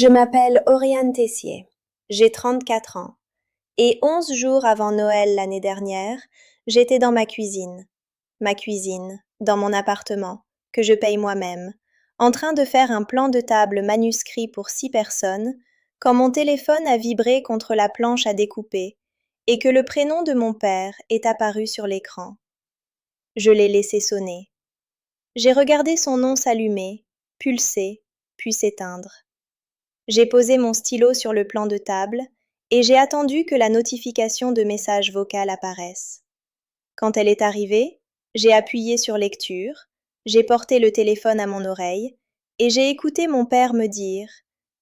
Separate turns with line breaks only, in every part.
Je m'appelle Oriane Tessier. J'ai 34 ans. Et 11 jours avant Noël l'année dernière, j'étais dans ma cuisine. Ma cuisine, dans mon appartement, que je paye moi-même, en train de faire un plan de table manuscrit pour 6 personnes, quand mon téléphone a vibré contre la planche à découper et que le prénom de mon père est apparu sur l'écran. Je l'ai laissé sonner. J'ai regardé son nom s'allumer, pulser, puis s'éteindre. J'ai posé mon stylo sur le plan de table et j'ai attendu que la notification de message vocal apparaisse. Quand elle est arrivée, j'ai appuyé sur lecture, j'ai porté le téléphone à mon oreille et j'ai écouté mon père me dire,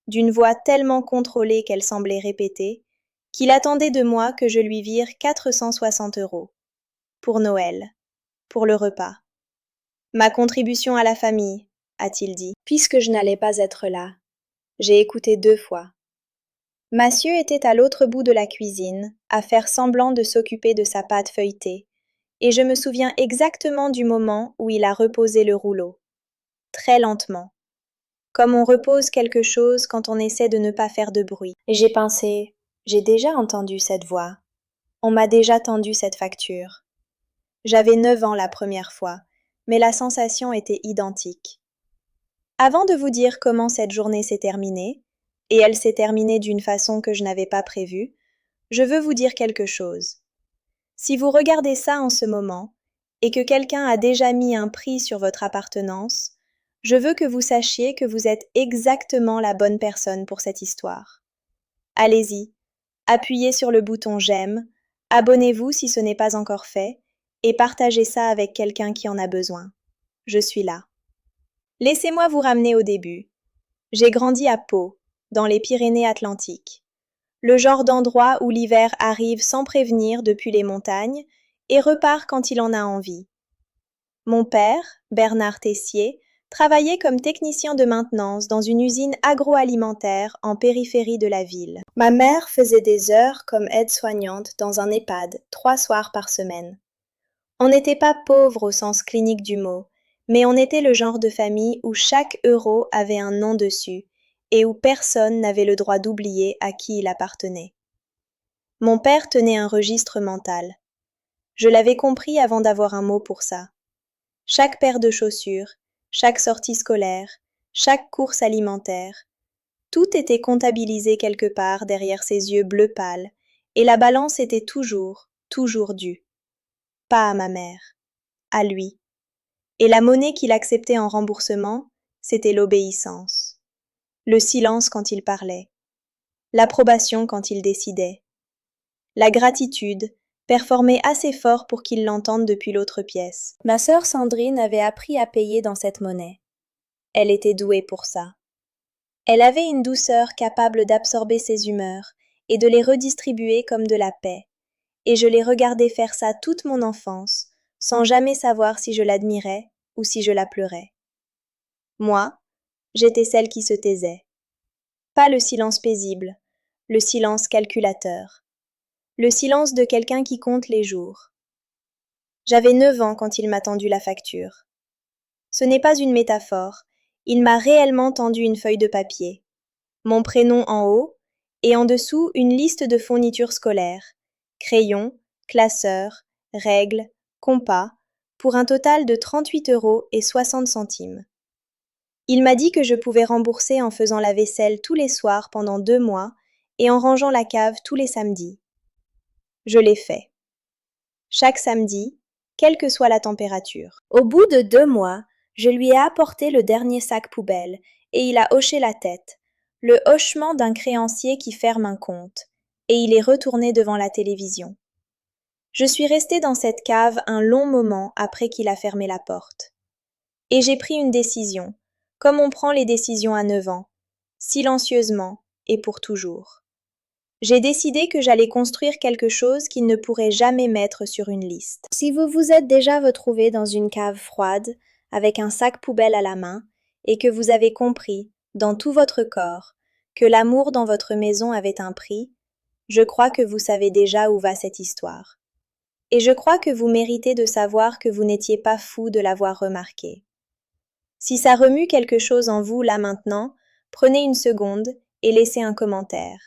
d'une voix tellement contrôlée qu'elle semblait répéter, qu'il attendait de moi que je lui vire 460 € pour Noël, pour le repas. Ma contribution à la famille, a-t-il dit, puisque je n'allais pas être là. J'ai écouté 2 fois. Massieu était à l'autre bout de la cuisine, à faire semblant de s'occuper de sa pâte feuilletée, et je me souviens exactement du moment où il a reposé le rouleau. Très lentement. Comme on repose quelque chose quand on essaie de ne pas faire de bruit. Et j'ai pensé, j'ai déjà entendu cette voix. On m'a déjà tendu cette facture. J'avais 9 ans la première fois, mais la sensation était identique. Avant de vous dire comment cette journée s'est terminée, et elle s'est terminée d'une façon que je n'avais pas prévue, je veux vous dire quelque chose. Si vous regardez ça en ce moment, et que quelqu'un a déjà mis un prix sur votre appartenance, je veux que vous sachiez que vous êtes exactement la bonne personne pour cette histoire. Allez-y, appuyez sur le bouton j'aime, abonnez-vous si ce n'est pas encore fait, et partagez ça avec quelqu'un qui en a besoin. Je suis là. Laissez-moi vous ramener au début. J'ai grandi à Pau, dans les Pyrénées-Atlantiques. Le genre d'endroit où l'hiver arrive sans prévenir depuis les montagnes et repart quand il en a envie. Mon père, Bernard Tessier, travaillait comme technicien de maintenance dans une usine agroalimentaire en périphérie de la ville. Ma mère faisait des heures comme aide-soignante dans un EHPAD 3 soirs par semaine. On n'était pas pauvre au sens clinique du mot, mais on était le genre de famille où chaque euro avait un nom dessus et où personne n'avait le droit d'oublier à qui il appartenait. Mon père tenait un registre mental. Je l'avais compris avant d'avoir un mot pour ça. Chaque paire de chaussures, chaque sortie scolaire, chaque course alimentaire, tout était comptabilisé quelque part derrière ses yeux bleu pâle, et la balance était toujours due. Pas à ma mère, à lui. Et la monnaie qu'il acceptait en remboursement, c'était l'obéissance. Le silence quand il parlait. L'approbation quand il décidait. La gratitude, performée assez fort pour qu'il l'entende depuis l'autre pièce. Ma sœur Sandrine avait appris à payer dans cette monnaie. Elle était douée pour ça. Elle avait une douceur capable d'absorber ses humeurs et de les redistribuer comme de la paix. Et je l'ai regardée faire ça toute mon enfance, sans jamais savoir si je l'admirais ou si je la pleurais. Moi, j'étais celle qui se taisait. Pas le silence paisible, le silence calculateur. Le silence de quelqu'un qui compte les jours. J'avais 9 ans quand il m'a tendu la facture. Ce n'est pas une métaphore, il m'a réellement tendu une feuille de papier. Mon prénom en haut, et en dessous une liste de fournitures scolaires. Crayons, classeurs, règles, compas, pour un total de 38,60 €. Il m'a dit que je pouvais rembourser en faisant la vaisselle tous les soirs pendant 2 mois et en rangeant la cave tous les samedis. Je l'ai fait. Chaque samedi, quelle que soit la température. Au bout de 2 mois, je lui ai apporté le dernier sac poubelle et il a hoché la tête, le hochement d'un créancier qui ferme un compte, et il est retourné devant la télévision. Je suis restée dans cette cave un long moment après qu'il a fermé la porte. Et j'ai pris une décision, comme on prend les décisions à 9 ans, silencieusement et pour toujours. J'ai décidé que j'allais construire quelque chose qu'il ne pourrait jamais mettre sur une liste. Si vous vous êtes déjà retrouvé dans une cave froide, avec un sac poubelle à la main, et que vous avez compris, dans tout votre corps, que l'amour dans votre maison avait un prix, je crois que vous savez déjà où va cette histoire. Et je crois que vous méritez de savoir que vous n'étiez pas fou de l'avoir remarqué. Si ça remue quelque chose en vous là maintenant, prenez une seconde et laissez un commentaire.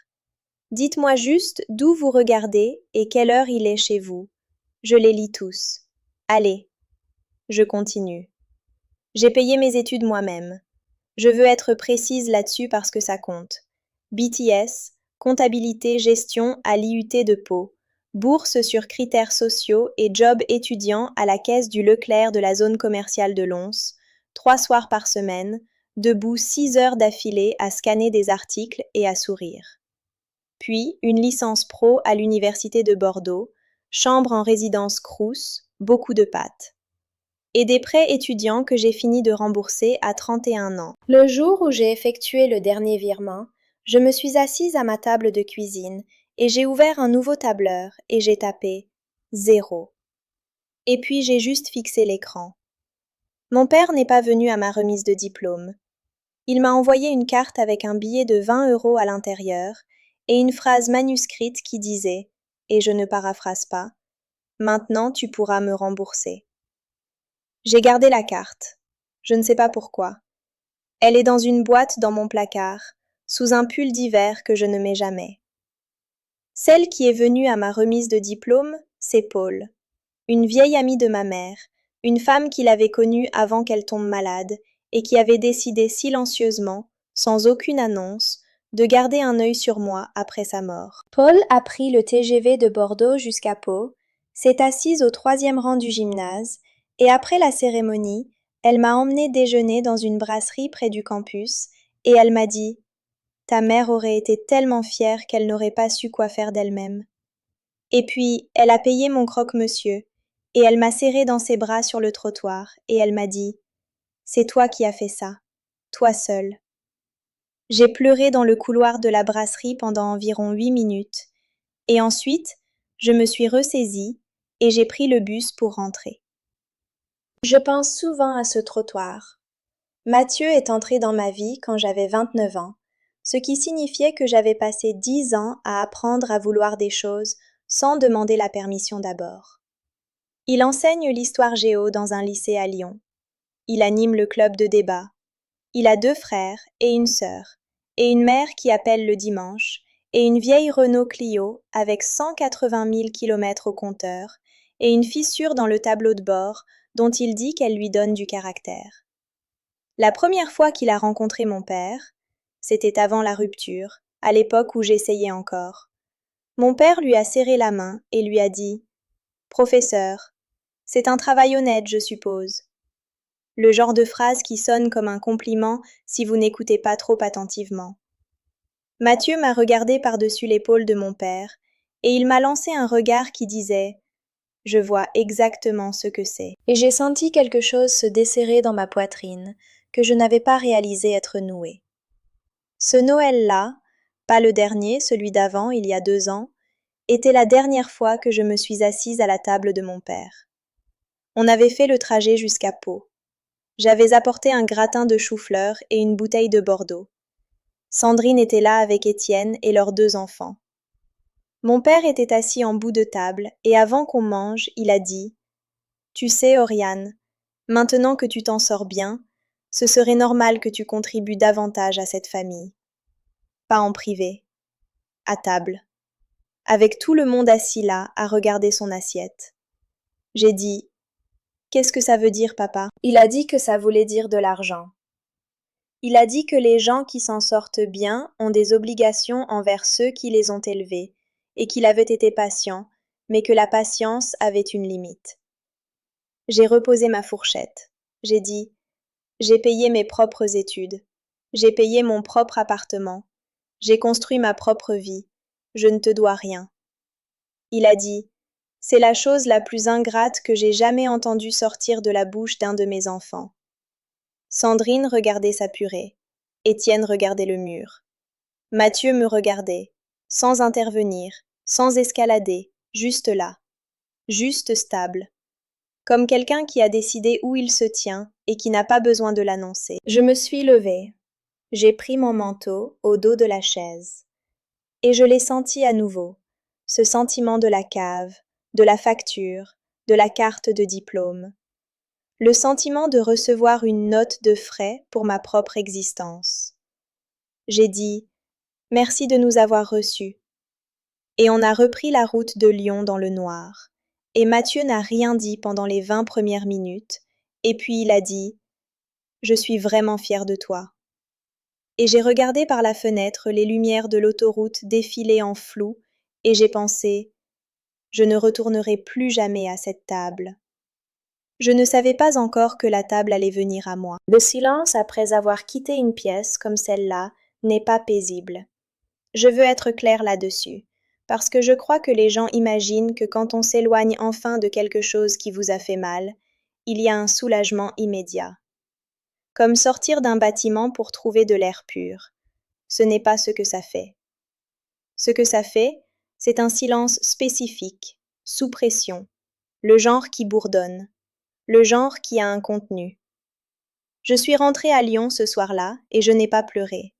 Dites-moi juste d'où vous regardez et quelle heure il est chez vous. Je les lis tous. Allez, je continue. J'ai payé mes études moi-même. Je veux être précise là-dessus parce que ça compte. BTS, comptabilité gestion à l'IUT de Pau, bourse sur critères sociaux et job étudiant à la caisse du Leclerc de la zone commerciale de Lons, 3 soirs par semaine, debout 6 heures d'affilée à scanner des articles et à sourire. Puis une licence pro à l'université de Bordeaux, chambre en résidence Crous, beaucoup de pâtes. Et des prêts étudiants que j'ai fini de rembourser à 31 ans. Le jour où j'ai effectué le dernier virement, je me suis assise à ma table de cuisine et j'ai ouvert un nouveau tableur et j'ai tapé 0. Et puis j'ai juste fixé l'écran. Mon père n'est pas venu à ma remise de diplôme. Il m'a envoyé une carte avec un billet de 20 € à l'intérieur et une phrase manuscrite qui disait, et je ne paraphrase pas, « Maintenant tu pourras me rembourser ». J'ai gardé la carte. Je ne sais pas pourquoi. Elle est dans une boîte dans mon placard, sous un pull d'hiver que je ne mets jamais. Celle qui est venue à ma remise de diplôme, c'est Paul, une vieille amie de ma mère, une femme qu'il avait connue avant qu'elle tombe malade et qui avait décidé silencieusement, sans aucune annonce, de garder un œil sur moi après sa mort. Paul a pris le TGV de Bordeaux jusqu'à Pau, s'est assise au 3e rang du gymnase, et après la cérémonie, elle m'a emmenée déjeuner dans une brasserie près du campus, et elle m'a dit « Ta mère aurait été tellement fière qu'elle n'aurait pas su quoi faire d'elle-même. » Et puis, elle a payé mon croque-monsieur, et elle m'a serré dans ses bras sur le trottoir, et elle m'a dit « C'est toi qui as fait ça, toi seul. » J'ai pleuré dans le couloir de la brasserie pendant environ 8 minutes, et ensuite, je me suis ressaisie et j'ai pris le bus pour rentrer. Je pense souvent à ce trottoir. Mathieu est entré dans ma vie quand j'avais 29 ans, ce qui signifiait que j'avais passé 10 ans à apprendre à vouloir des choses sans demander la permission d'abord. Il enseigne l'histoire géo dans un lycée à Lyon. Il anime le club de débat. Il a 2 frères et une sœur, et une mère qui appelle le dimanche, et une vieille Renault Clio avec 180 000 km au compteur, et une fissure dans le tableau de bord dont il dit qu'elle lui donne du caractère. La première fois qu'il a rencontré mon père, c'était avant la rupture, à l'époque où j'essayais encore. Mon père lui a serré la main et lui a dit « Professeur, c'est un travail honnête, je suppose. » Le genre de phrase qui sonne comme un compliment si vous n'écoutez pas trop attentivement. Mathieu m'a regardé par-dessus l'épaule de mon père, et il m'a lancé un regard qui disait « Je vois exactement ce que c'est ». Et j'ai senti quelque chose se desserrer dans ma poitrine, que je n'avais pas réalisé être noué. Ce Noël-là, pas le dernier, celui d'avant, il y a 2 ans, était la dernière fois que je me suis assise à la table de mon père. On avait fait le trajet jusqu'à Pau. J'avais apporté un gratin de chou-fleur et une bouteille de Bordeaux. Sandrine était là avec Étienne et leurs 2 enfants. Mon père était assis en bout de table et avant qu'on mange, il a dit « Tu sais, Oriane, maintenant que tu t'en sors bien, ce serait normal que tu contribues davantage à cette famille. Pas en privé, à table, avec tout le monde assis là à regarder son assiette. » J'ai dit « Qu'est-ce que ça veut dire, papa ?» Il a dit que ça voulait dire de l'argent. Il a dit que les gens qui s'en sortent bien ont des obligations envers ceux qui les ont élevés, et qu'il avait été patient, mais que la patience avait une limite. J'ai reposé ma fourchette. J'ai dit « J'ai payé mes propres études. J'ai payé mon propre appartement. J'ai construit ma propre vie. Je ne te dois rien. » Il a dit « C'est la chose la plus ingrate que j'ai jamais entendue sortir de la bouche d'un de mes enfants. » Sandrine regardait sa purée. Étienne regardait le mur. Mathieu me regardait, sans intervenir, sans escalader, juste là, juste stable, comme quelqu'un qui a décidé où il se tient et qui n'a pas besoin de l'annoncer. Je me suis levée. J'ai pris mon manteau au dos de la chaise. Et je l'ai senti à nouveau, ce sentiment de la cave, de la facture, de la carte de diplôme. Le sentiment de recevoir une note de frais pour ma propre existence. J'ai dit Merci de nous avoir reçus. Et on a repris la route de Lyon dans le noir. Et Mathieu n'a rien dit pendant les 20 premières minutes, et puis il a dit « Je suis vraiment fier de toi ». Et j'ai regardé par la fenêtre les lumières de l'autoroute défiler en flou, et j'ai pensé « Je ne retournerai plus jamais à cette table ». Je ne savais pas encore que la table allait venir à moi. Le silence après avoir quitté une pièce comme celle-là n'est pas paisible. Je veux être claire là-dessus, parce que je crois que les gens imaginent que quand on s'éloigne enfin de quelque chose qui vous a fait mal, il y a un soulagement immédiat. Comme sortir d'un bâtiment pour trouver de l'air pur. Ce n'est pas ce que ça fait. Ce que ça fait, c'est un silence spécifique, sous pression, le genre qui bourdonne, le genre qui a un contenu. Je suis rentrée à Lyon ce soir-là et je n'ai pas pleuré.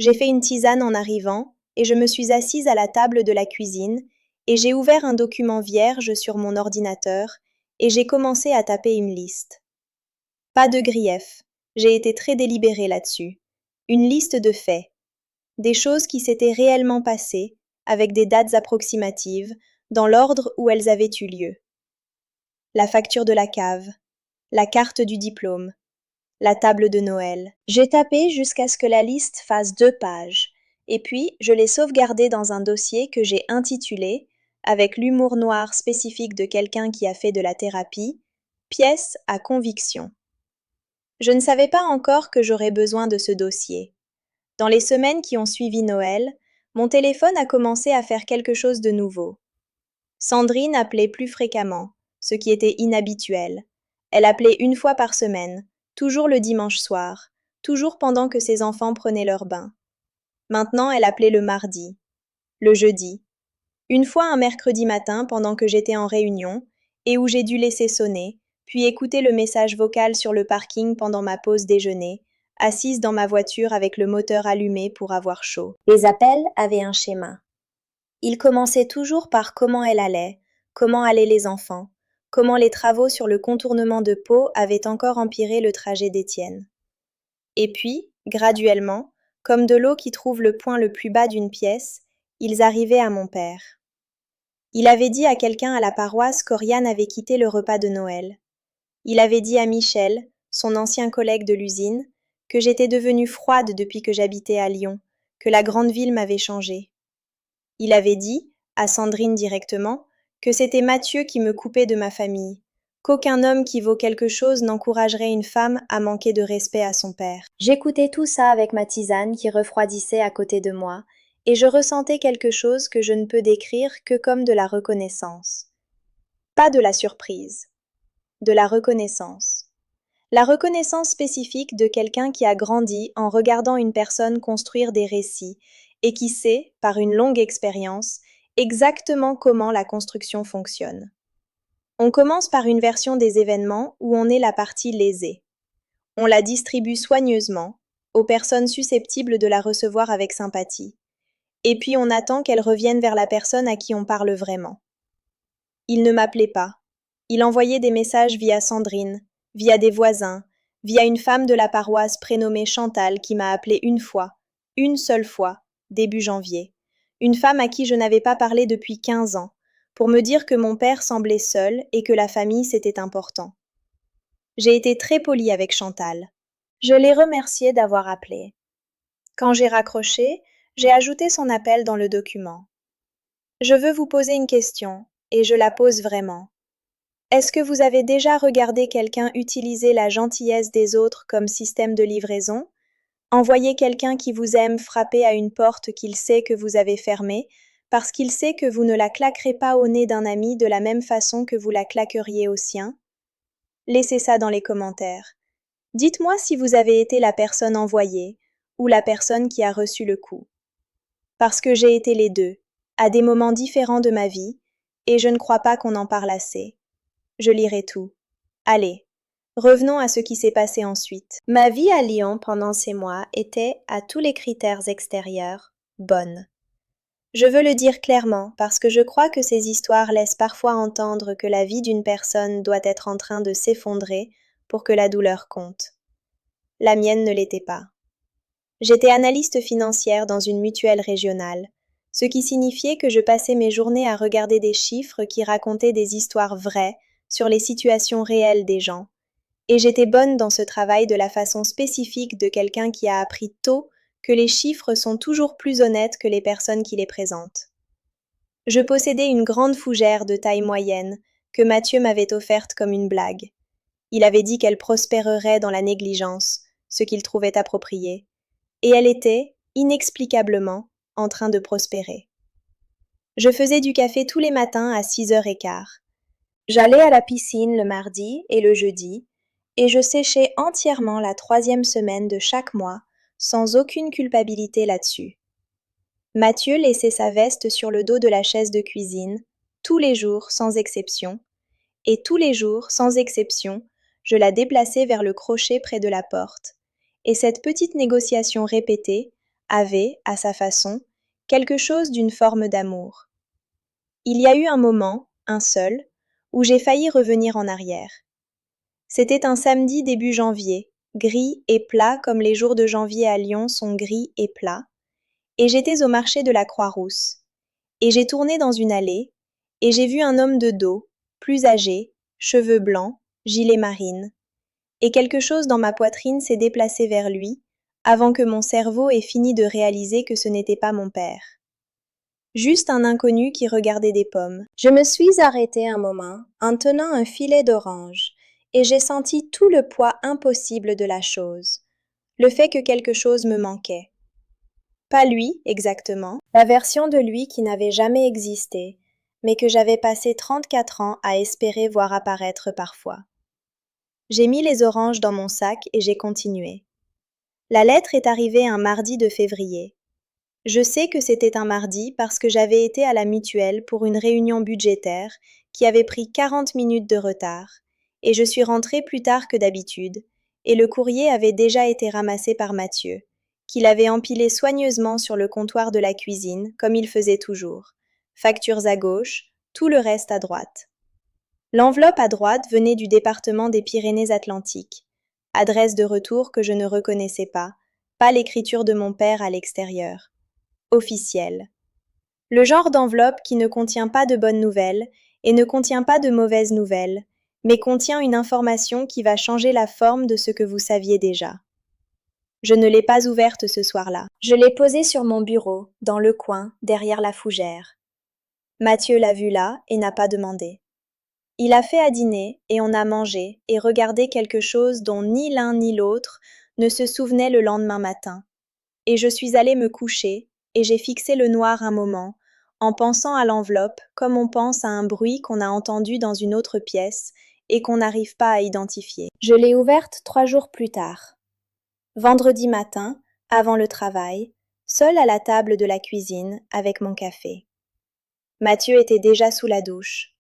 J'ai fait une tisane en arrivant et je me suis assise à la table de la cuisine et j'ai ouvert un document vierge sur mon ordinateur et j'ai commencé à taper une liste. Pas de grief, j'ai été très délibérée là-dessus. Une liste de faits, des choses qui s'étaient réellement passées, avec des dates approximatives, dans l'ordre où elles avaient eu lieu. La facture de la cave, la carte du diplôme, la table de Noël. J'ai tapé jusqu'à ce que la liste fasse 2 pages, et puis je l'ai sauvegardée dans un dossier que j'ai intitulé, avec l'humour noir spécifique de quelqu'un qui a fait de la thérapie, pièce à conviction. Je ne savais pas encore que j'aurais besoin de ce dossier. Dans les semaines qui ont suivi Noël, mon téléphone a commencé à faire quelque chose de nouveau. Sandrine appelait plus fréquemment, ce qui était inhabituel. Elle appelait 1 fois par semaine, toujours le dimanche soir, toujours pendant que ses enfants prenaient leur bain. Maintenant, elle appelait le mardi, le jeudi, 1 fois un mercredi matin pendant que j'étais en réunion et où j'ai dû laisser sonner, puis écouter le message vocal sur le parking pendant ma pause déjeuner, assise dans ma voiture avec le moteur allumé pour avoir chaud. Les appels avaient un schéma. Ils commençaient toujours par comment elle allait, comment allaient les enfants, comment les travaux sur le contournement de Pau avaient encore empiré le trajet d'Étienne. Et puis, graduellement, comme de l'eau qui trouve le point le plus bas d'une pièce, ils arrivaient à mon père. Il avait dit à quelqu'un à la paroisse qu'Oriane avait quitté le repas de Noël. Il avait dit à Michel, son ancien collègue de l'usine, que j'étais devenue froide depuis que j'habitais à Lyon, que la grande ville m'avait changée. Il avait dit, à Sandrine directement, que c'était Mathieu qui me coupait de ma famille, qu'aucun homme qui vaut quelque chose n'encouragerait une femme à manquer de respect à son père. J'écoutais tout ça avec ma tisane qui refroidissait à côté de moi, et je ressentais quelque chose que je ne peux décrire que comme de la reconnaissance. Pas de la surprise, de la reconnaissance. La reconnaissance spécifique de quelqu'un qui a grandi en regardant une personne construire des récits et qui sait, par une longue expérience, exactement comment la construction fonctionne. On commence par une version des événements où on est la partie lésée. On la distribue soigneusement aux personnes susceptibles de la recevoir avec sympathie. Et puis on attend qu'elle revienne vers la personne à qui on parle vraiment. Il ne m'appelait pas. Il envoyait des messages via Sandrine, via des voisins, via une femme de la paroisse prénommée Chantal qui m'a appelée 1 fois, une seule fois, début janvier. Une femme à qui je n'avais pas parlé depuis 15 ans, pour me dire que mon père semblait seul et que la famille c'était important. J'ai été très polie avec Chantal. Je l'ai remerciée d'avoir appelé. Quand j'ai raccroché, j'ai ajouté son appel dans le document. Je veux vous poser une question, et je la pose vraiment. Est-ce que vous avez déjà regardé quelqu'un utiliser la gentillesse des autres comme système de livraison? Envoyer quelqu'un qui vous aime frapper à une porte qu'il sait que vous avez fermée, parce qu'il sait que vous ne la claquerez pas au nez d'un ami de la même façon que vous la claqueriez au sien? Laissez ça dans les commentaires. Dites-moi si vous avez été la personne envoyée ou la personne qui a reçu le coup. Parce que j'ai été les deux, à des moments différents de ma vie, et je ne crois pas qu'on en parle assez. Je lirai tout. Allez, revenons à ce qui s'est passé ensuite. Ma vie à Lyon pendant ces mois était, à tous les critères extérieurs, bonne. Je veux le dire clairement parce que je crois que ces histoires laissent parfois entendre que la vie d'une personne doit être en train de s'effondrer pour que la douleur compte. La mienne ne l'était pas. J'étais analyste financière dans une mutuelle régionale, ce qui signifiait que je passais mes journées à regarder des chiffres qui racontaient des histoires vraies sur les situations réelles des gens. Et j'étais bonne dans ce travail de la façon spécifique de quelqu'un qui a appris tôt que les chiffres sont toujours plus honnêtes que les personnes qui les présentent. Je possédais une grande fougère de taille moyenne que Mathieu m'avait offerte comme une blague. Il avait dit qu'elle prospérerait dans la négligence, ce qu'il trouvait approprié, et elle était, inexplicablement, en train de prospérer. Je faisais du café tous les matins à 6h15. J'allais à la piscine le mardi et le jeudi, et je séchais entièrement la 3e semaine de chaque mois, sans aucune culpabilité là-dessus. Mathieu laissait sa veste sur le dos de la chaise de cuisine, tous les jours sans exception, et tous les jours sans exception, je la déplaçais vers le crochet près de la porte, et cette petite négociation répétée avait, à sa façon, quelque chose d'une forme d'amour. Il y a eu un moment, un seul, où j'ai failli revenir en arrière. C'était un samedi début janvier, gris et plat comme les jours de janvier à Lyon sont gris et plats, et j'étais au marché de la Croix-Rousse. Et j'ai tourné dans une allée, et j'ai vu un homme de dos, plus âgé, cheveux blancs, gilet marine. Et quelque chose dans ma poitrine s'est déplacé vers lui, avant que mon cerveau ait fini de réaliser que ce n'était pas mon père. Juste un inconnu qui regardait des pommes. Je me suis arrêtée un moment en tenant un filet d'orange, et j'ai senti tout le poids impossible de la chose, le fait que quelque chose me manquait. Pas lui, exactement, la version de lui qui n'avait jamais existé, mais que j'avais passé 34 ans à espérer voir apparaître parfois. J'ai mis les oranges dans mon sac et j'ai continué. La lettre est arrivée un mardi de février. Je sais que c'était un mardi parce que j'avais été à la mutuelle pour une réunion budgétaire qui avait pris 40 minutes de retard, et je suis rentrée plus tard que d'habitude, et le courrier avait déjà été ramassé par Mathieu, qui l'avait empilé soigneusement sur le comptoir de la cuisine, comme il faisait toujours. Factures à gauche, tout le reste à droite. L'enveloppe à droite venait du département des Pyrénées-Atlantiques. Adresse de retour que je ne reconnaissais pas l'écriture de mon père à l'extérieur. Officielle. Le genre d'enveloppe qui ne contient pas de bonnes nouvelles et ne contient pas de mauvaises nouvelles, mais contient une information qui va changer la forme de ce que vous saviez déjà. Je ne l'ai pas ouverte ce soir-là. Je l'ai posée sur mon bureau, dans le coin, derrière la fougère. Mathieu l'a vue là et n'a pas demandé. Il a fait à dîner et on a mangé et regardé quelque chose dont ni l'un ni l'autre ne se souvenait le lendemain matin. Et je suis allée me coucher et j'ai fixé le noir un moment, en pensant à l'enveloppe comme on pense à un bruit qu'on a entendu dans une autre pièce et qu'on n'arrive pas à identifier. Je l'ai ouverte 3 jours plus tard. Vendredi matin, avant le travail, seule à la table de la cuisine avec mon café. Mathieu était déjà sous la douche.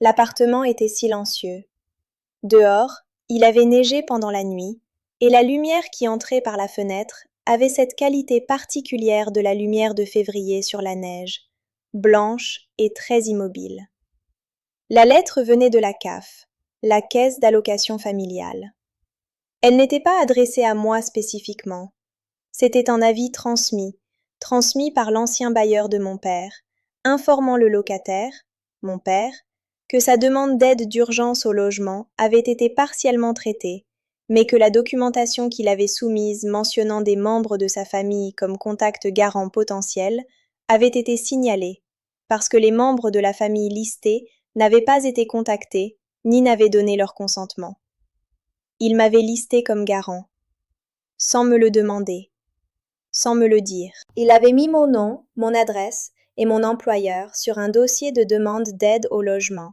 L'appartement était silencieux. Dehors, il avait neigé pendant la nuit, et la lumière qui entrait par la fenêtre avait cette qualité particulière de la lumière de février sur la neige, blanche et très immobile. La lettre venait de la CAF, la Caisse d'allocation familiale. Elle n'était pas adressée à moi spécifiquement. C'était un avis transmis par l'ancien bailleur de mon père, informant le locataire, mon père, que sa demande d'aide d'urgence au logement avait été partiellement traitée, mais que la documentation qu'il avait soumise mentionnant des membres de sa famille comme contact garant potentiel avait été signalée, parce que les membres de la famille listée n'avaient pas été contactés ni n'avaient donné leur consentement. Il m'avait listé comme garant, sans me le demander, sans me le dire. Il avait mis mon nom, mon adresse et mon employeur sur un dossier de demande d'aide au logement,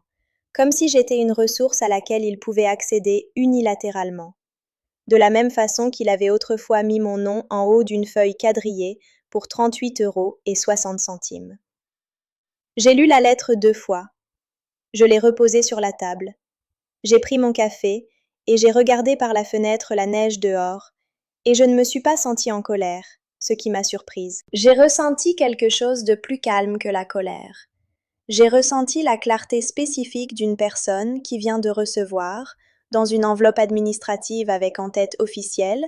comme si j'étais une ressource à laquelle il pouvait accéder unilatéralement. De la même façon qu'il avait autrefois mis mon nom en haut d'une feuille quadrillée pour 38,60 €. J'ai lu la lettre 2 fois. Je l'ai reposée sur la table. J'ai pris mon café et j'ai regardé par la fenêtre la neige dehors, et je ne me suis pas sentie en colère, ce qui m'a surprise. J'ai ressenti quelque chose de plus calme que la colère. J'ai ressenti la clarté spécifique d'une personne qui vient de recevoir, dans une enveloppe administrative avec en tête officielle,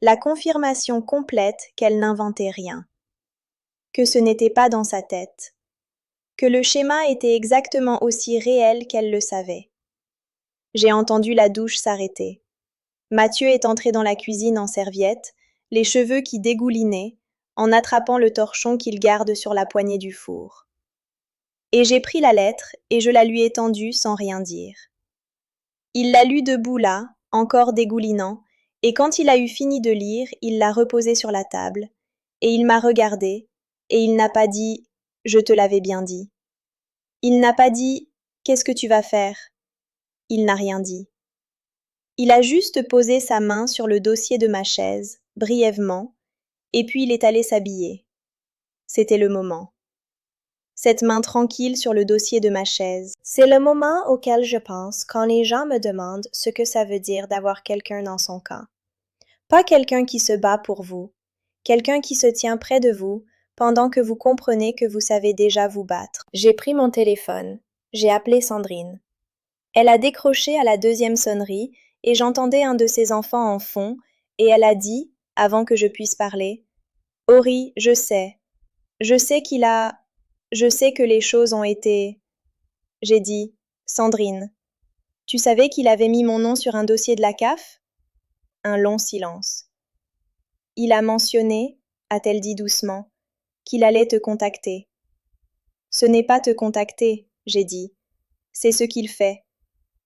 la confirmation complète qu'elle n'inventait rien, que ce n'était pas dans sa tête, que le schéma était exactement aussi réel qu'elle le savait. J'ai entendu la douche s'arrêter. Mathieu est entré dans la cuisine en serviette, les cheveux qui dégoulinaient, en attrapant le torchon qu'il garde sur la poignée du four. Et j'ai pris la lettre et je la lui ai tendue sans rien dire. Il l'a lue debout là, encore dégoulinant, et quand il a eu fini de lire, il l'a reposée sur la table, et il m'a regardée, et il n'a pas dit « Je te l'avais bien dit ». Il n'a pas dit « Qu'est-ce que tu vas faire ?» Il n'a rien dit. Il a juste posé sa main sur le dossier de ma chaise, brièvement, et puis il est allé s'habiller. C'était le moment. Cette main tranquille sur le dossier de ma chaise. C'est le moment auquel je pense quand les gens me demandent ce que ça veut dire d'avoir quelqu'un dans son camp. Pas quelqu'un qui se bat pour vous, quelqu'un qui se tient près de vous pendant que vous comprenez que vous savez déjà vous battre. J'ai pris mon téléphone. J'ai appelé Sandrine. Elle a décroché à la deuxième sonnerie et j'entendais un de ses enfants en fond et elle a dit, avant que je puisse parler, « Ori, je sais je sais que les choses ont été… » J'ai dit, « Sandrine, tu savais qu'il avait mis mon nom sur un dossier de la CAF ?» Un long silence. « Il a mentionné, a-t-elle dit doucement, qu'il allait te contacter. »« Ce n'est pas te contacter, j'ai dit. C'est ce qu'il fait.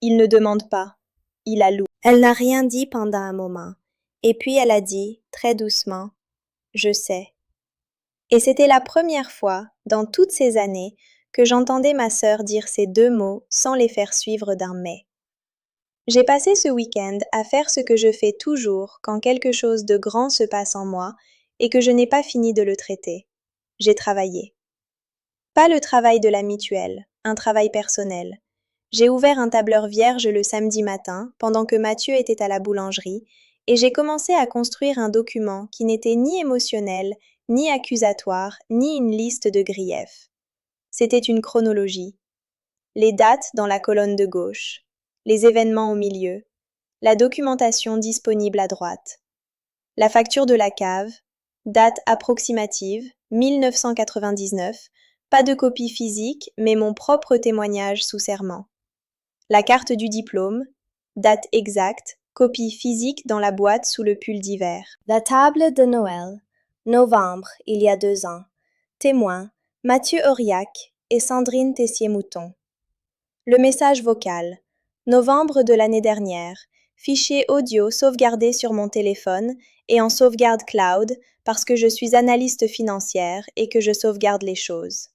Il ne demande pas. Il alloue. » Elle n'a rien dit pendant un moment. Et puis elle a dit, très doucement, « Je sais. » Et c'était la première fois, dans toutes ces années, que j'entendais ma sœur dire ces deux mots sans les faire suivre d'un mais. J'ai passé ce week-end à faire ce que je fais toujours quand quelque chose de grand se passe en moi et que je n'ai pas fini de le traiter. J'ai travaillé. Pas le travail de la mutuelle, un travail personnel. J'ai ouvert un tableur vierge le samedi matin pendant que Mathieu était à la boulangerie et j'ai commencé à construire un document qui n'était ni émotionnel, ni accusatoire, ni une liste de griefs. C'était une chronologie. Les dates dans la colonne de gauche, les événements au milieu, la documentation disponible à droite. La facture de la cave, date approximative, 1999, pas de copie physique, mais mon propre témoignage sous serment. La carte du diplôme, date exacte, copie physique dans la boîte sous le pull d'hiver. La table de Noël, novembre, il y a 2 ans. Témoin, Mathieu Auriac et Sandrine Tessier-Mouton. Le message vocal, novembre de l'année dernière, fichier audio sauvegardé sur mon téléphone et en sauvegarde cloud parce que je suis analyste financière et que je sauvegarde les choses.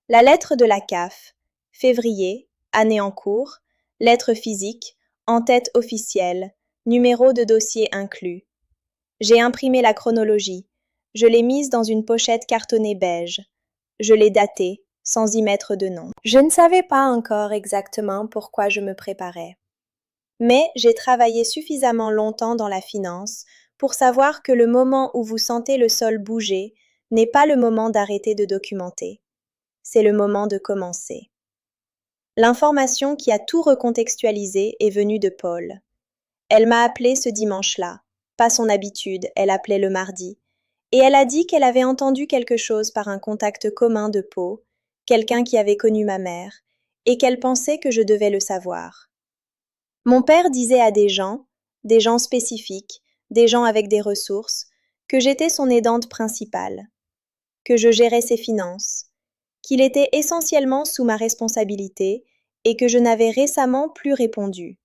La lettre de la CAF, février, année en cours, lettre physique, en-tête officielle, numéro de dossier inclus. J'ai imprimé la chronologie. Je l'ai mise dans une pochette cartonnée beige. Je l'ai datée, sans y mettre de nom. Je ne savais pas encore exactement pourquoi je me préparais. Mais j'ai travaillé suffisamment longtemps dans la finance pour savoir que le moment où vous sentez le sol bouger n'est pas le moment d'arrêter de documenter. C'est le moment de commencer. L'information qui a tout recontextualisé est venue de Paul. Elle m'a appelé ce dimanche-là. Pas son habitude, elle appelait le mardi. Et elle a dit qu'elle avait entendu quelque chose par un contact commun de Pau, quelqu'un qui avait connu ma mère, et qu'elle pensait que je devais le savoir. Mon père disait à des gens spécifiques, des gens avec des ressources, que j'étais son aidante principale, que je gérais ses finances, qu'il était essentiellement sous ma responsabilité et que je n'avais récemment plus répondu.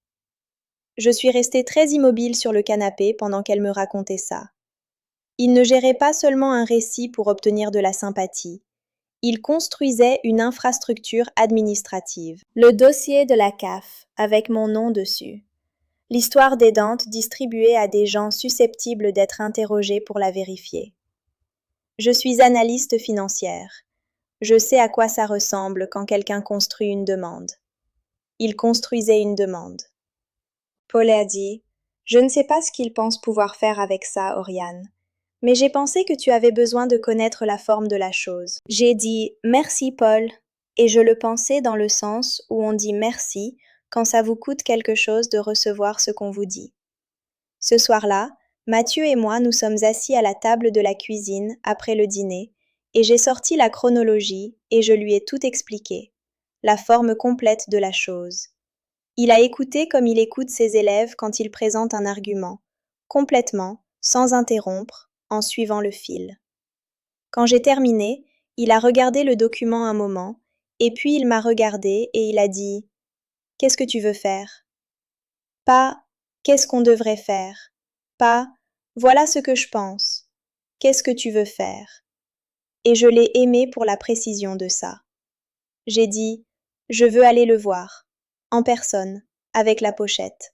Je suis restée très immobile sur le canapé pendant qu'elle me racontait ça. Il ne gérait pas seulement un récit pour obtenir de la sympathie. Il construisait une infrastructure administrative. Le dossier de la CAF, avec mon nom dessus. L'histoire d'aidante distribuée à des gens susceptibles d'être interrogés pour la vérifier. Je suis analyste financière. Je sais à quoi ça ressemble quand quelqu'un construit une demande. Il construisait une demande. Paul a dit « Je ne sais pas ce qu'il pense pouvoir faire avec ça, Oriane. Mais j'ai pensé que tu avais besoin de connaître la forme de la chose. » J'ai dit « Merci, Paul », et je le pensais dans le sens où on dit « merci » quand ça vous coûte quelque chose de recevoir ce qu'on vous dit. Ce soir-là, Mathieu et moi nous sommes assis à la table de la cuisine après le dîner, et j'ai sorti la chronologie et je lui ai tout expliqué, la forme complète de la chose. Il a écouté comme il écoute ses élèves quand ils présentent un argument, complètement, sans interrompre, en suivant le fil. Quand j'ai terminé, il a regardé le document un moment, et puis il m'a regardé et il a dit « Qu'est-ce que tu veux faire ?» Pas « Qu'est-ce qu'on devrait faire ?» Pas « Voilà ce que je pense ». Qu'est-ce que tu veux faire? Et je l'ai aimé pour la précision de ça. J'ai dit « Je veux aller le voir, en personne, avec la pochette. »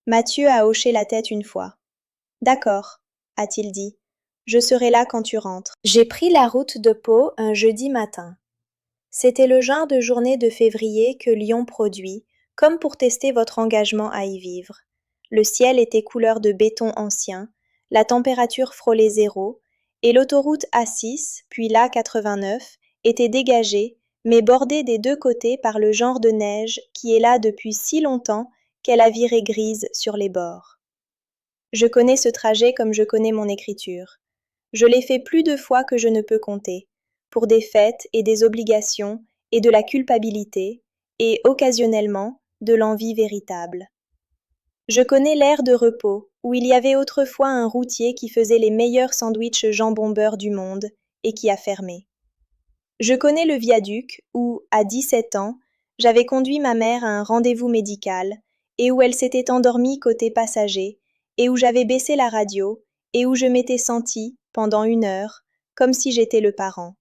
Mathieu a hoché la tête une fois. « D'accord, a-t-il dit. Je serai là quand tu rentres. » J'ai pris la route de Pau un jeudi matin. C'était le genre de journée de février que Lyon produit, comme pour tester votre engagement à y vivre. Le ciel était couleur de béton ancien, la température frôlait zéro, et l'autoroute A6, puis l'A89, était dégagée, mais bordée des deux côtés par le genre de neige qui est là depuis si longtemps qu'elle a viré grise sur les bords. Je connais ce trajet comme je connais mon écriture. Je l'ai fait plus de fois que je ne peux compter, pour des fêtes et des obligations et de la culpabilité, et occasionnellement de l'envie véritable. Je connais l'air de repos, où il y avait autrefois un routier qui faisait les meilleurs sandwichs jambon-beurre du monde et qui a fermé. Je connais le viaduc où, à 17 ans, j'avais conduit ma mère à un rendez-vous médical et où elle s'était endormie côté passager et où j'avais baissé la radio et où je m'étais sentie, pendant 1 heure, comme si j'étais le parent.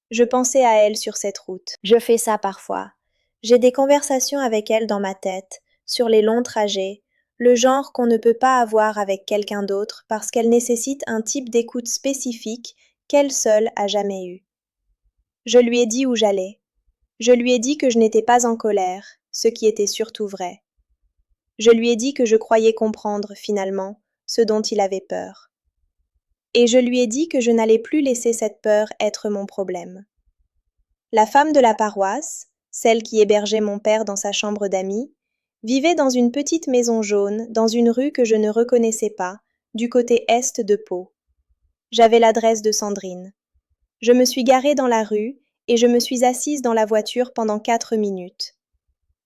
Je pensais à elle sur cette route. Je fais ça parfois. J'ai des conversations avec elle dans ma tête, sur les longs trajets, le genre qu'on ne peut pas avoir avec quelqu'un d'autre parce qu'elle nécessite un type d'écoute spécifique qu'elle seule a jamais eu. Je lui ai dit où j'allais. Je lui ai dit que je n'étais pas en colère, ce qui était surtout vrai. Je lui ai dit que je croyais comprendre, finalement, ce dont il avait peur. Et je lui ai dit que je n'allais plus laisser cette peur être mon problème. La femme de la paroisse, celle qui hébergeait mon père dans sa chambre d'amis, vivait dans une petite maison jaune, dans une rue que je ne reconnaissais pas, du côté est de Pau. J'avais l'adresse de Sandrine. Je me suis garée dans la rue et je me suis assise dans la voiture pendant 4 minutes.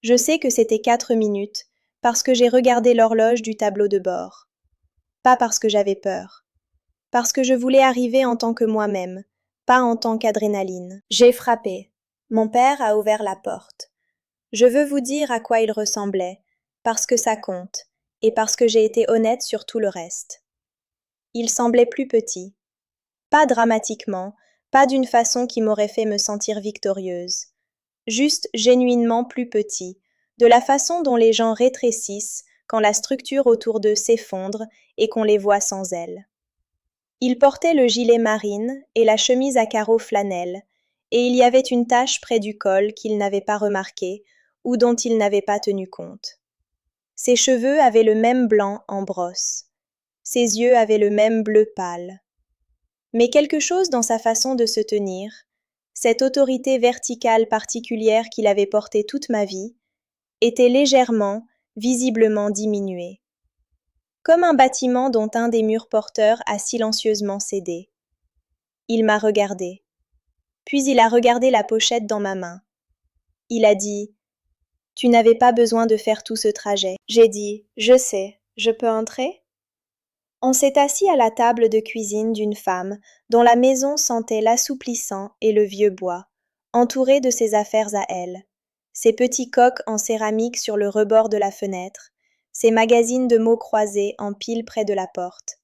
Je sais que c'était 4 minutes parce que j'ai regardé l'horloge du tableau de bord. Pas parce que j'avais peur. Parce que je voulais arriver en tant que moi-même, pas en tant qu'adrénaline. J'ai frappé. Mon père a ouvert la porte. Je veux vous dire à quoi il ressemblait, parce que ça compte, et parce que j'ai été honnête sur tout le reste. Il semblait plus petit. Pas dramatiquement, pas d'une façon qui m'aurait fait me sentir victorieuse. Juste génuinement plus petit, de la façon dont les gens rétrécissent quand la structure autour d'eux s'effondre et qu'on les voit sans elle. Il portait le gilet marine et la chemise à carreaux flanelle, et il y avait une tache près du col qu'il n'avait pas remarquée ou dont il n'avait pas tenu compte. Ses cheveux avaient le même blanc en brosse. Ses yeux avaient le même bleu pâle. Mais quelque chose dans sa façon de se tenir, cette autorité verticale particulière qu'il avait portée toute ma vie, était légèrement, visiblement diminuée. Comme un bâtiment dont un des murs porteurs a silencieusement cédé. Il m'a regardé. Puis il a regardé la pochette dans ma main. Il a dit « Tu n'avais pas besoin de faire tout ce trajet. » J'ai dit « Je sais, je peux entrer ?» On s'est assis à la table de cuisine d'une femme dont la maison sentait l'assouplissant et le vieux bois, entourée de ses affaires à elle, ses petits coques en céramique sur le rebord de la fenêtre, ses magazines de mots croisés en pile près de la porte.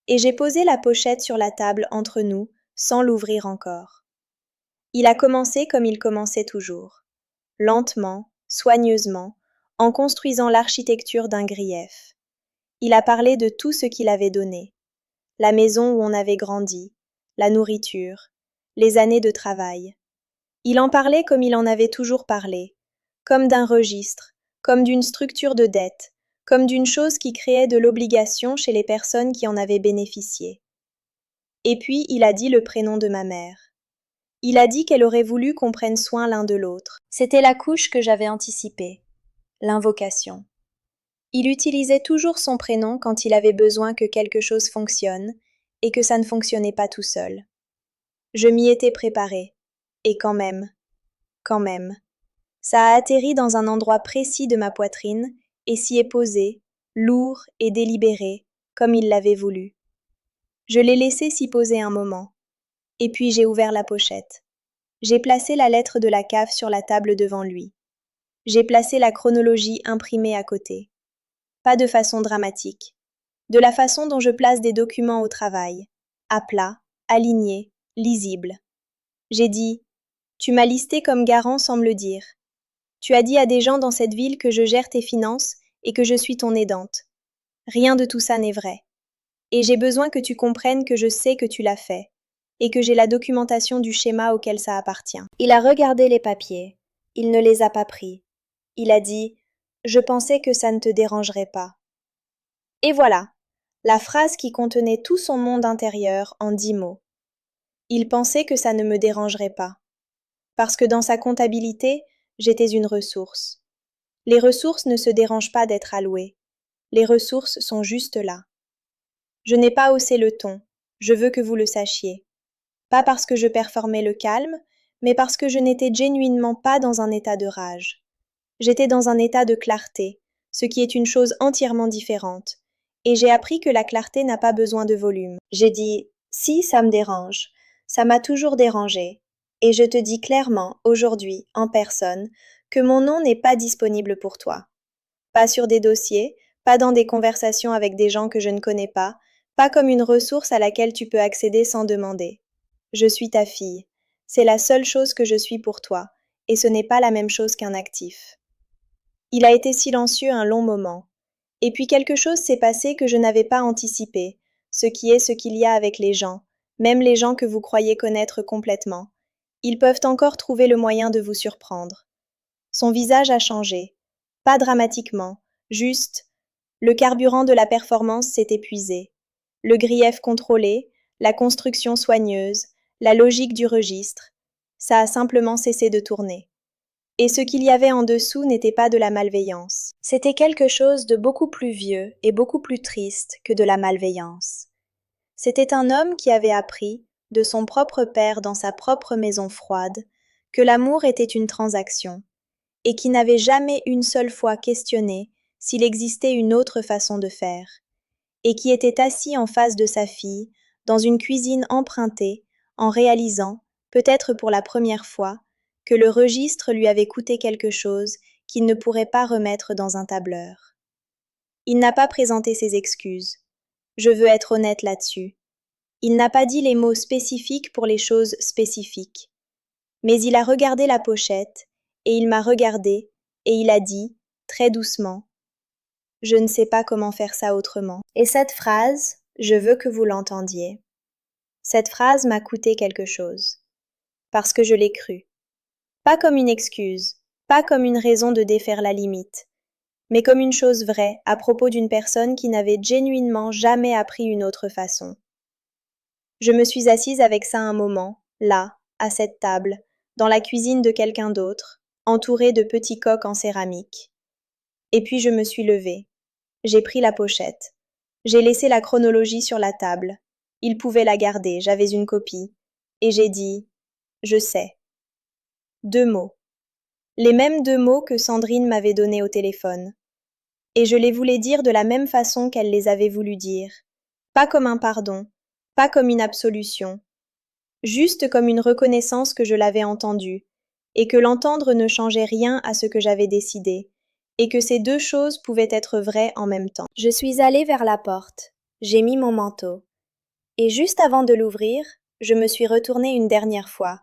Et j'ai posé la pochette sur la table entre nous, sans l'ouvrir encore. Il a commencé comme il commençait toujours, lentement, soigneusement, en construisant l'architecture d'un grief. Il a parlé de tout ce qu'il avait donné, la maison où on avait grandi, la nourriture, les années de travail. Il en parlait comme il en avait toujours parlé, comme d'un registre, comme d'une structure de dette, comme d'une chose qui créait de l'obligation chez les personnes qui en avaient bénéficié. Et puis il a dit le prénom de ma mère. Il a dit qu'elle aurait voulu qu'on prenne soin l'un de l'autre. C'était la couche que j'avais anticipée, l'invocation. Il utilisait toujours son prénom quand il avait besoin que quelque chose fonctionne et que ça ne fonctionnait pas tout seul. Je m'y étais préparée. Et quand même, ça a atterri dans un endroit précis de ma poitrine et s'y est posé, lourd et délibéré, comme il l'avait voulu. Je l'ai laissé s'y poser un moment. Et puis j'ai ouvert la pochette. J'ai placé la lettre de la cave sur la table devant lui. J'ai placé la chronologie imprimée à côté. Pas de façon dramatique. De la façon dont je place des documents au travail. À plat, alignés, lisibles. J'ai dit, tu m'as listé comme garant sans me le dire. Tu as dit à des gens dans cette ville que je gère tes finances et que je suis ton aidante. Rien de tout ça n'est vrai. Et j'ai besoin que tu comprennes que je sais que tu l'as fait, et que j'ai la documentation du schéma auquel ça appartient. Il a regardé les papiers. Il ne les a pas pris. Il a dit « Je pensais que ça ne te dérangerait pas ». Et voilà, la phrase qui contenait tout son monde intérieur en 10 mots. Il pensait que ça ne me dérangerait pas. Parce que dans sa comptabilité, j'étais une ressource. Les ressources ne se dérangent pas d'être allouées. Les ressources sont juste là. Je n'ai pas haussé le ton, je veux que vous le sachiez. Pas parce que je performais le calme, mais parce que je n'étais genuinement pas dans un état de rage. J'étais dans un état de clarté, ce qui est une chose entièrement différente. Et j'ai appris que la clarté n'a pas besoin de volume. J'ai dit « Si, ça me dérange. Ça m'a toujours dérangé. Et je te dis clairement, aujourd'hui, en personne, que mon nom n'est pas disponible pour toi. Pas sur des dossiers, pas dans des conversations avec des gens que je ne connais pas comme une ressource à laquelle tu peux accéder sans demander. Je suis ta fille. C'est la seule chose que je suis pour toi, et ce n'est pas la même chose qu'un actif. » Il a été silencieux un long moment. Et puis quelque chose s'est passé que je n'avais pas anticipé, ce qui est ce qu'il y a avec les gens, même les gens que vous croyez connaître complètement. Ils peuvent encore trouver le moyen de vous surprendre. Son visage a changé. Pas dramatiquement, juste, le carburant de la performance s'est épuisé. Le grief contrôlé, la construction soigneuse, la logique du registre, ça a simplement cessé de tourner. Et ce qu'il y avait en dessous n'était pas de la malveillance. C'était quelque chose de beaucoup plus vieux et beaucoup plus triste que de la malveillance. C'était un homme qui avait appris, de son propre père dans sa propre maison froide, que l'amour était une transaction, et qui n'avait jamais une seule fois questionné s'il existait une autre façon de faire, et qui était assis en face de sa fille, dans une cuisine empruntée, en réalisant, peut-être pour la première fois, que le registre lui avait coûté quelque chose qu'il ne pourrait pas remettre dans un tableur. Il n'a pas présenté ses excuses. Je veux être honnête là-dessus. Il n'a pas dit les mots spécifiques pour les choses spécifiques. Mais il a regardé la pochette, et il m'a regardé, et il a dit, très doucement, « Je ne sais pas comment faire ça autrement. » Et cette phrase, je veux que vous l'entendiez. Cette phrase m'a coûté quelque chose. Parce que je l'ai crue. Pas comme une excuse, pas comme une raison de défaire la limite, mais comme une chose vraie à propos d'une personne qui n'avait genuinement jamais appris une autre façon. Je me suis assise avec ça un moment, là, à cette table, dans la cuisine de quelqu'un d'autre, entourée de petits coques en céramique. Et puis je me suis levée. J'ai pris la pochette. J'ai laissé la chronologie sur la table. Il pouvait la garder, j'avais une copie. Et j'ai dit « Je sais ». 2 mots. Les mêmes 2 mots que Sandrine m'avait donnés au téléphone. Et je les voulais dire de la même façon qu'elle les avait voulu dire. Pas comme un pardon, pas comme une absolution, juste comme une reconnaissance que je l'avais entendu, et que l'entendre ne changeait rien à ce que j'avais décidé, et que ces 2 choses pouvaient être vraies en même temps. Je suis allée vers la porte, j'ai mis mon manteau, et juste avant de l'ouvrir, je me suis retournée une dernière fois,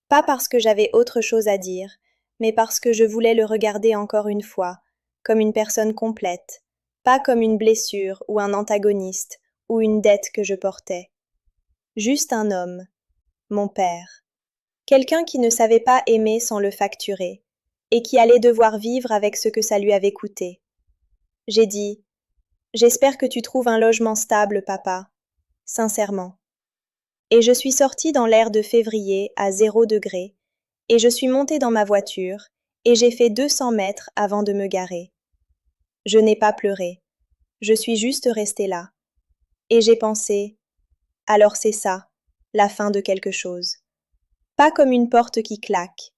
pas parce que j'avais autre chose à dire, mais parce que je voulais le regarder encore une fois, comme une personne complète, pas comme une blessure ou un antagoniste ou une dette que je portais. Juste un homme, mon père. Quelqu'un qui ne savait pas aimer sans le facturer, et qui allait devoir vivre avec ce que ça lui avait coûté. J'ai dit « J'espère que tu trouves un logement stable, papa. Sincèrement. » Et je suis sortie dans l'air de février à 0 degré, et je suis montée dans ma voiture, et j'ai fait 200 mètres avant de me garer. Je n'ai pas pleuré. Je suis juste restée là. Et j'ai pensé, alors c'est ça, la fin de quelque chose. Pas comme une porte qui claque,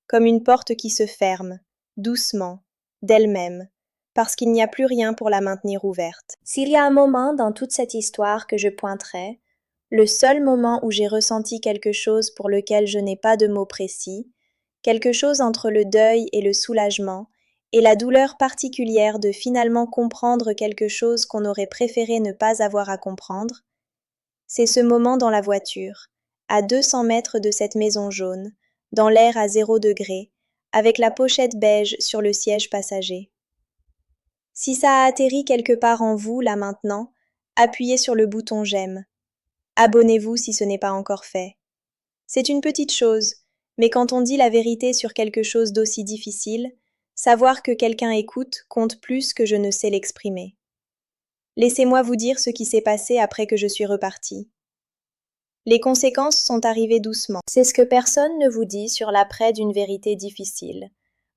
comme une porte qui se ferme, doucement, d'elle-même, parce qu'il n'y a plus rien pour la maintenir ouverte. S'il y a un moment dans toute cette histoire que je pointerai, le seul moment où j'ai ressenti quelque chose pour lequel je n'ai pas de mots précis, quelque chose entre le deuil et le soulagement, et la douleur particulière de finalement comprendre quelque chose qu'on aurait préféré ne pas avoir à comprendre, c'est ce moment dans la voiture, à 200 mètres de cette maison jaune, dans l'air à 0 degré, avec la pochette beige sur le siège passager. Si ça a atterri quelque part en vous, là maintenant, appuyez sur le bouton j'aime. Abonnez-vous si ce n'est pas encore fait. C'est une petite chose, mais quand on dit la vérité sur quelque chose d'aussi difficile, savoir que quelqu'un écoute compte plus que je ne sais l'exprimer. Laissez-moi vous dire ce qui s'est passé après que je suis repartie. Les conséquences sont arrivées doucement. C'est ce que personne ne vous dit sur l'après d'une vérité difficile.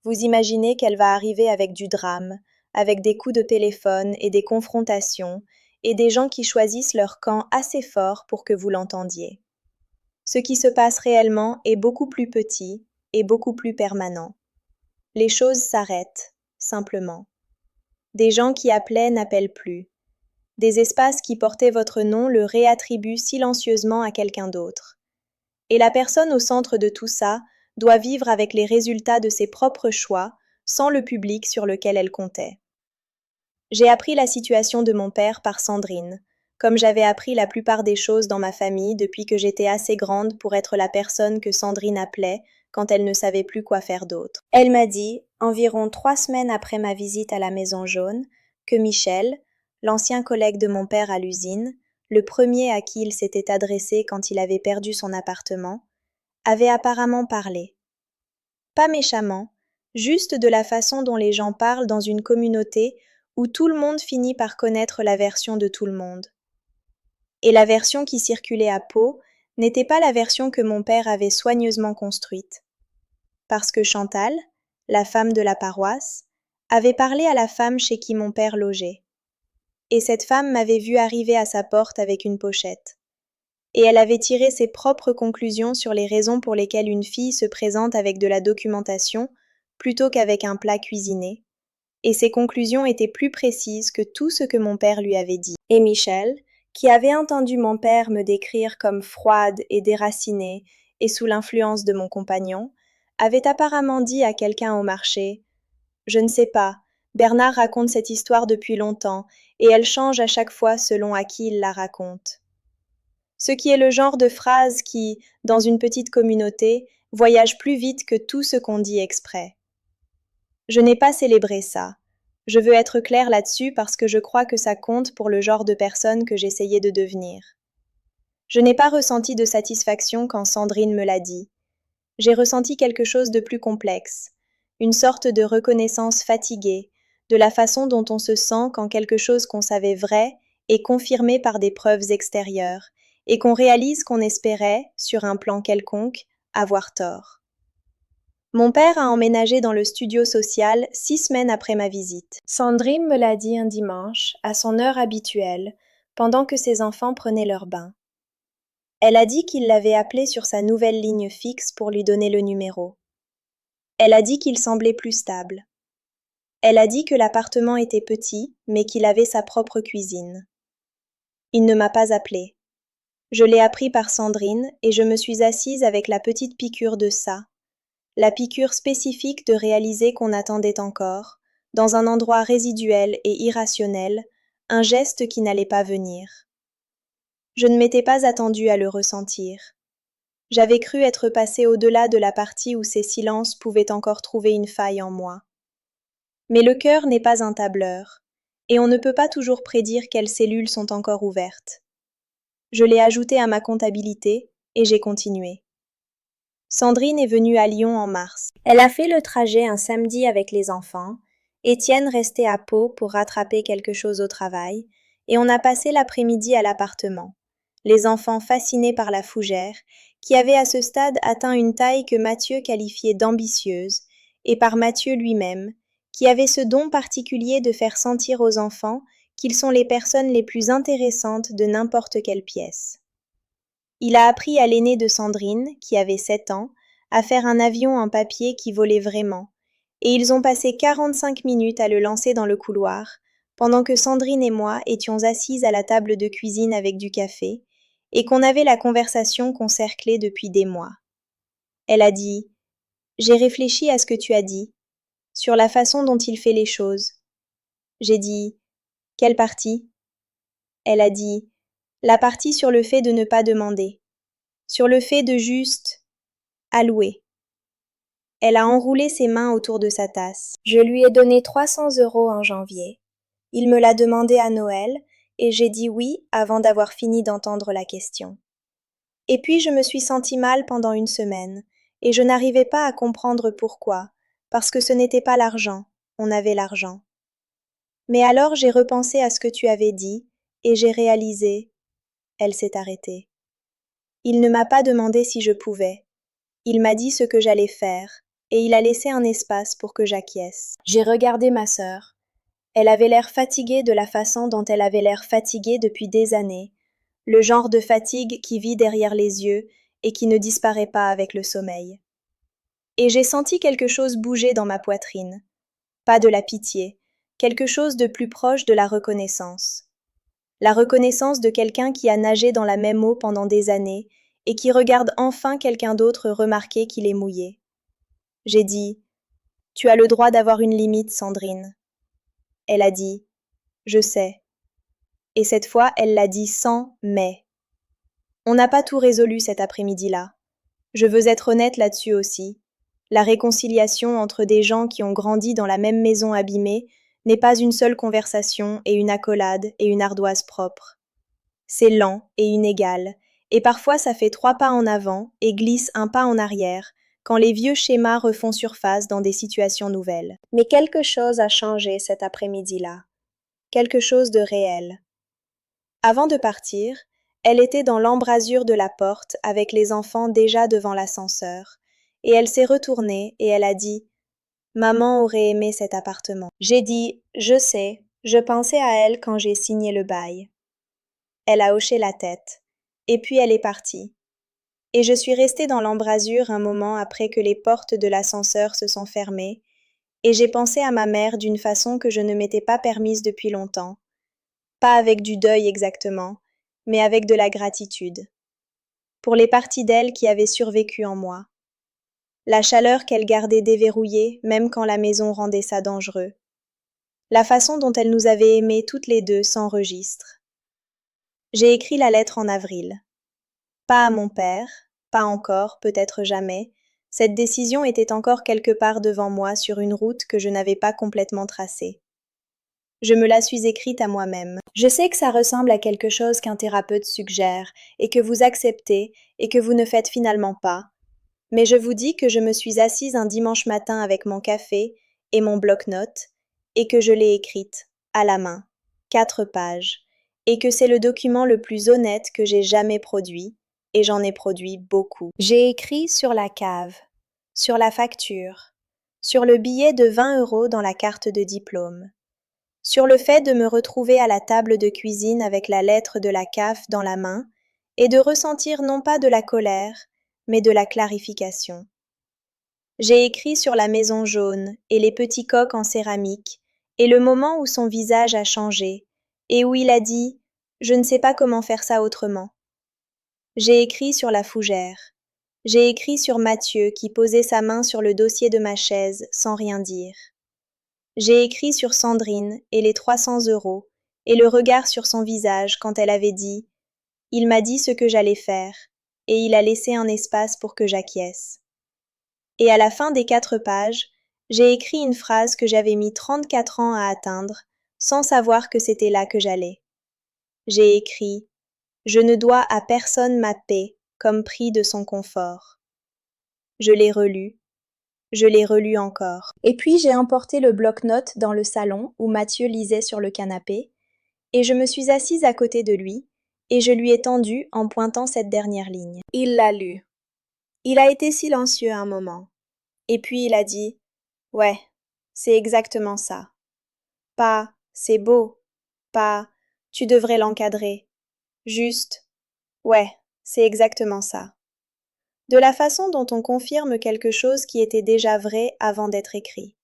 Vous imaginez qu'elle va arriver avec du drame, avec des coups de téléphone et des confrontations, et des gens qui choisissent leur camp assez fort pour que vous l'entendiez. Ce qui se passe réellement est beaucoup plus petit et beaucoup plus permanent. Les choses s'arrêtent, simplement. Des gens qui appelaient n'appellent plus. Des espaces qui portaient votre nom le réattribuent silencieusement à quelqu'un d'autre. Et la personne au centre de tout ça doit vivre avec les résultats de ses propres choix, sans le public sur lequel elle comptait. J'ai appris la situation de mon père par Sandrine, comme j'avais appris la plupart des choses dans ma famille depuis que j'étais assez grande pour être la personne que Sandrine appelait quand elle ne savait plus quoi faire d'autre. Elle m'a dit, environ 3 semaines après ma visite à la Maison Jaune, que Michel, l'ancien collègue de mon père à l'usine, le premier à qui il s'était adressé quand il avait perdu son appartement, avait apparemment parlé. Pas méchamment, juste de la façon dont les gens parlent dans une communauté où tout le monde finit par connaître la version de tout le monde. Et la version qui circulait à Pau n'était pas la version que mon père avait soigneusement construite. Parce que Chantal, la femme de la paroisse, avait parlé à la femme chez qui mon père logeait. Et cette femme m'avait vu arriver à sa porte avec une pochette. Et elle avait tiré ses propres conclusions sur les raisons pour lesquelles une fille se présente avec de la documentation plutôt qu'avec un plat cuisiné. Et ses conclusions étaient plus précises que tout ce que mon père lui avait dit. Et Michel, qui avait entendu mon père me décrire comme froide et déracinée et sous l'influence de mon compagnon, avait apparemment dit à quelqu'un au marché « Je ne sais pas, Bernard raconte cette histoire depuis longtemps et elle change à chaque fois selon à qui il la raconte. » Ce qui est le genre de phrase qui, dans une petite communauté, voyage plus vite que tout ce qu'on dit exprès. Je n'ai pas célébré ça. Je veux être claire là-dessus parce que je crois que ça compte pour le genre de personne que j'essayais de devenir. Je n'ai pas ressenti de satisfaction quand Sandrine me l'a dit. J'ai ressenti quelque chose de plus complexe, une sorte de reconnaissance fatiguée, de la façon dont on se sent quand quelque chose qu'on savait vrai est confirmé par des preuves extérieures, et qu'on réalise qu'on espérait, sur un plan quelconque, avoir tort. Mon père a emménagé dans le studio social 6 semaines après ma visite. Sandrine me l'a dit un dimanche, à son heure habituelle, pendant que ses enfants prenaient leur bain. Elle a dit qu'il l'avait appelé sur sa nouvelle ligne fixe pour lui donner le numéro. Elle a dit qu'il semblait plus stable. Elle a dit que l'appartement était petit, mais qu'il avait sa propre cuisine. Il ne m'a pas appelé. Je l'ai appris par Sandrine et je me suis assise avec la petite piqûre de ça. La piqûre spécifique de réaliser qu'on attendait encore, dans un endroit résiduel et irrationnel, un geste qui n'allait pas venir. Je ne m'étais pas attendue à le ressentir. J'avais cru être passée au-delà de la partie où ces silences pouvaient encore trouver une faille en moi. Mais le cœur n'est pas un tableur, et on ne peut pas toujours prédire quelles cellules sont encore ouvertes. Je l'ai ajouté à ma comptabilité, et j'ai continué. Sandrine est venue à Lyon en mars. Elle a fait le trajet un samedi avec les enfants, Étienne restait à Pau pour rattraper quelque chose au travail, et on a passé l'après-midi à l'appartement, les enfants fascinés par la fougère, qui avait à ce stade atteint une taille que Mathieu qualifiait d'ambitieuse, et par Mathieu lui-même, qui avait ce don particulier de faire sentir aux enfants qu'ils sont les personnes les plus intéressantes de n'importe quelle pièce. Il a appris à l'aînée de Sandrine, qui avait 7 ans, à faire un avion en papier qui volait vraiment, et ils ont passé 45 minutes à le lancer dans le couloir, pendant que Sandrine et moi étions assises à la table de cuisine avec du café, et qu'on avait la conversation qu'on cerclait depuis des mois. Elle a dit « J'ai réfléchi à ce que tu as dit, sur la façon dont il fait les choses. » J'ai dit « Quelle partie ?» Elle a dit « La partie sur le fait de ne pas demander, sur le fait de juste allouer. » Elle a enroulé ses mains autour de sa tasse. Je lui ai donné 300 € en janvier. Il me l'a demandé à Noël, et j'ai dit oui avant d'avoir fini d'entendre la question. Et puis je me suis sentie mal pendant une semaine, et je n'arrivais pas à comprendre pourquoi, parce que ce n'était pas l'argent, on avait l'argent. Mais alors j'ai repensé à ce que tu avais dit, et j'ai réalisé. Elle s'est arrêtée. Il ne m'a pas demandé si je pouvais. Il m'a dit ce que j'allais faire, et il a laissé un espace pour que j'acquiesce. J'ai regardé ma sœur. Elle avait l'air fatiguée de la façon dont elle avait l'air fatiguée depuis des années, le genre de fatigue qui vit derrière les yeux et qui ne disparaît pas avec le sommeil. Et j'ai senti quelque chose bouger dans ma poitrine. Pas de la pitié, quelque chose de plus proche de la reconnaissance. La reconnaissance de quelqu'un qui a nagé dans la même eau pendant des années et qui regarde enfin quelqu'un d'autre remarquer qu'il est mouillé. J'ai dit « Tu as le droit d'avoir une limite, Sandrine. » Elle a dit « Je sais. » Et cette fois, elle l'a dit sans « mais ». On n'a pas tout résolu cet après-midi-là. Je veux être honnête là-dessus aussi. La réconciliation entre des gens qui ont grandi dans la même maison abîmée n'est pas une seule conversation et une accolade et une ardoise propre. C'est lent et inégal, et parfois ça fait 3 pas en avant et glisse un pas en arrière, quand les vieux schémas refont surface dans des situations nouvelles. Mais quelque chose a changé cet après-midi-là. Quelque chose de réel. Avant de partir, elle était dans l'embrasure de la porte avec les enfants déjà devant l'ascenseur, et elle s'est retournée et elle a dit « Maman aurait aimé cet appartement. » J'ai dit « Je sais, je pensais à elle quand j'ai signé le bail. » Elle a hoché la tête, et puis elle est partie. Et je suis restée dans l'embrasure un moment après que les portes de l'ascenseur se sont fermées, et j'ai pensé à ma mère d'une façon que je ne m'étais pas permise depuis longtemps. Pas avec du deuil exactement, mais avec de la gratitude. Pour les parties d'elle qui avaient survécu en moi. La chaleur qu'elle gardait déverrouillée même quand la maison rendait ça dangereux. La façon dont elle nous avait aimés toutes les deux sans registre. J'ai écrit la lettre en avril. Pas à mon père, pas encore, peut-être jamais. Cette décision était encore quelque part devant moi sur une route que je n'avais pas complètement tracée. Je me la suis écrite à moi-même. Je sais que ça ressemble à quelque chose qu'un thérapeute suggère et que vous acceptez et que vous ne faites finalement pas. Mais je vous dis que je me suis assise un dimanche matin avec mon café et mon bloc-notes et que je l'ai écrite, à la main, 4 pages, et que c'est le document le plus honnête que j'ai jamais produit, et j'en ai produit beaucoup. J'ai écrit sur la cave, sur la facture, sur le billet de 20 € dans la carte de diplôme, sur le fait de me retrouver à la table de cuisine avec la lettre de la CAF dans la main et de ressentir non pas de la colère, mais de la clarification. J'ai écrit sur la maison jaune et les petits coqs en céramique et le moment où son visage a changé et où il a dit « Je ne sais pas comment faire ça autrement ». J'ai écrit sur la fougère. J'ai écrit sur Mathieu qui posait sa main sur le dossier de ma chaise sans rien dire. J'ai écrit sur Sandrine et les 300 € et le regard sur son visage quand elle avait dit « Il m'a dit ce que j'allais faire et il a laissé un espace pour que j'acquiesce. » Et à la fin des 4 pages, j'ai écrit une phrase que j'avais mis 34 ans à atteindre sans savoir que c'était là que j'allais. J'ai écrit « Je ne dois à personne ma paix comme prix de son confort. » Je l'ai relu. Je l'ai relu encore. Et puis j'ai emporté le bloc-notes dans le salon où Mathieu lisait sur le canapé, et je me suis assise à côté de lui, et je lui ai tendu en pointant cette dernière ligne. Il l'a lu. Il a été silencieux un moment. Et puis il a dit « Ouais, c'est exactement ça. Pas c'est beau, pas tu devrais l'encadrer. Juste ouais, c'est exactement ça. De la façon dont on confirme quelque chose qui était déjà vrai avant d'être écrit.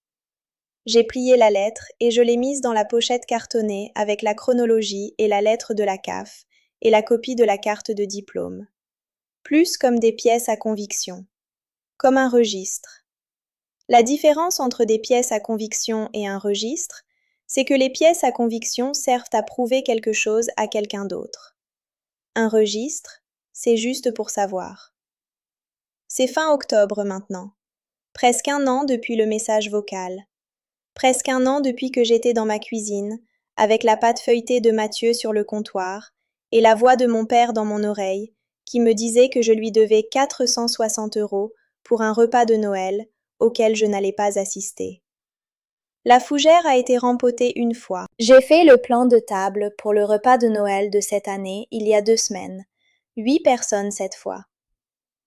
J'ai plié la lettre et je l'ai mise dans la pochette cartonnée avec la chronologie et la lettre de la CAF et la copie de la carte de diplôme. Plus comme des pièces à conviction. Comme un registre. La différence entre des pièces à conviction et un registre, c'est que les pièces à conviction servent à prouver quelque chose à quelqu'un d'autre. Un registre, c'est juste pour savoir. C'est fin octobre maintenant. Presque un an depuis le message vocal. Presque un an depuis que j'étais dans ma cuisine, avec la pâte feuilletée de Mathieu sur le comptoir, et la voix de mon père dans mon oreille, qui me disait que je lui devais 460 € pour un repas de Noël auquel je n'allais pas assister. La fougère a été rempotée une fois. J'ai fait le plan de table pour le repas de Noël de cette année il y a 2 semaines. 8 personnes cette fois.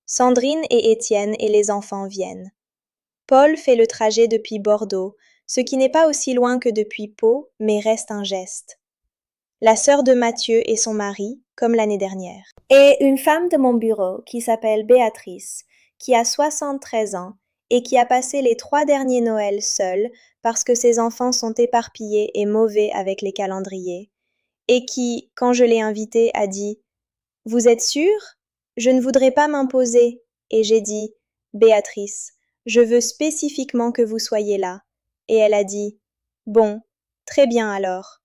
Sandrine et Étienne et les enfants viennent. Paul fait le trajet depuis Bordeaux, ce qui n'est pas aussi loin que depuis Pau, mais reste un geste. La sœur de Mathieu et son mari, comme l'année dernière. Et une femme de mon bureau qui s'appelle Béatrice, qui a 73 ans et qui a passé les 3 derniers Noëls seule parce que ses enfants sont éparpillés et mauvais avec les calendriers, et qui, quand je l'ai invitée, a dit « Vous êtes sûre? Je ne voudrais pas m'imposer. » Et j'ai dit « Béatrice, je veux spécifiquement que vous soyez là. » Et elle a dit « Bon, très bien alors. »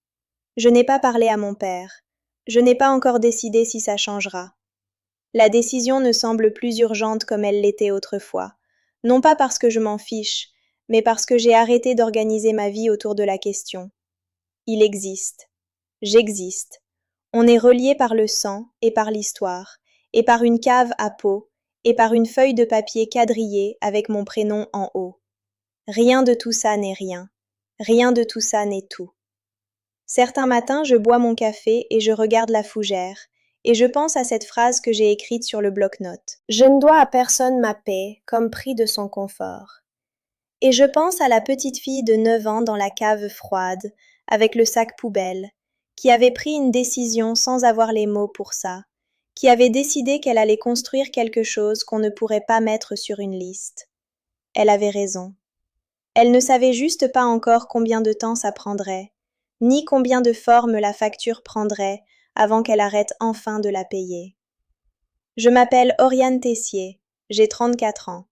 Je n'ai pas parlé à mon père. Je n'ai pas encore décidé si ça changera. La décision ne semble plus urgente comme elle l'était autrefois. Non pas parce que je m'en fiche, mais parce que j'ai arrêté d'organiser ma vie autour de la question. Il existe. J'existe. On est reliés par le sang et par l'histoire, et par une cave à peau, et par une feuille de papier quadrillée avec mon prénom en haut. Rien de tout ça n'est rien. Rien de tout ça n'est tout. Certains matins, je bois mon café et je regarde la fougère, et je pense à cette phrase que j'ai écrite sur le bloc-notes. Je ne dois à personne ma paix, comme prix de son confort. Et je pense à la petite fille de 9 ans dans la cave froide, avec le sac poubelle, qui avait pris une décision sans avoir les mots pour ça, qui avait décidé qu'elle allait construire quelque chose qu'on ne pourrait pas mettre sur une liste. Elle avait raison. Elle ne savait juste pas encore combien de temps ça prendrait, ni combien de formes la facture prendrait avant qu'elle arrête enfin de la payer. Je m'appelle Oriane Tessier, j'ai 34 ans,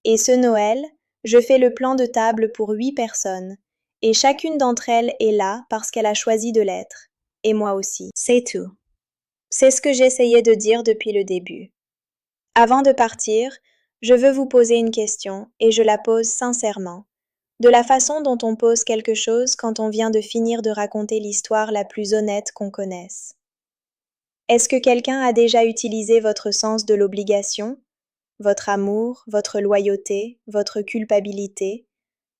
et ce Noël, je fais le plan de table pour 8 personnes, et chacune d'entre elles est là parce qu'elle a choisi de l'être, et moi aussi. C'est tout. C'est ce que j'essayais de dire depuis le début. Avant de partir, je veux vous poser une question, et je la pose sincèrement. De la façon dont on pose quelque chose quand on vient de finir de raconter l'histoire la plus honnête qu'on connaisse. Est-ce que quelqu'un a déjà utilisé votre sens de l'obligation, votre amour, votre loyauté, votre culpabilité,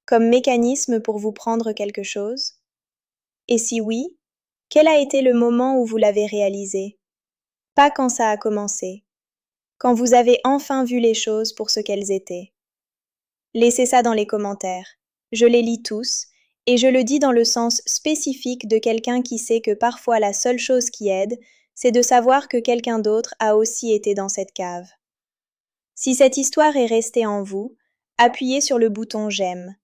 comme mécanisme pour vous prendre quelque chose? Et si oui, quel a été le moment où vous l'avez réalisé? Pas quand ça a commencé, quand vous avez enfin vu les choses pour ce qu'elles étaient. Laissez ça dans les commentaires. Je les lis tous, et je le dis dans le sens spécifique de quelqu'un qui sait que parfois la seule chose qui aide, c'est de savoir que quelqu'un d'autre a aussi été dans cette cave. Si cette histoire est restée en vous, appuyez sur le bouton j'aime.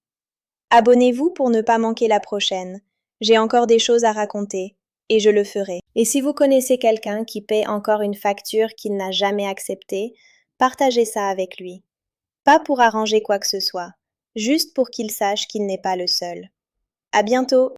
Abonnez-vous pour ne pas manquer la prochaine. J'ai encore des choses à raconter, et je le ferai. Et si vous connaissez quelqu'un qui paie encore une facture qu'il n'a jamais acceptée, partagez ça avec lui. Pas pour arranger quoi que ce soit, juste pour qu'il sache qu'il n'est pas le seul. À bientôt!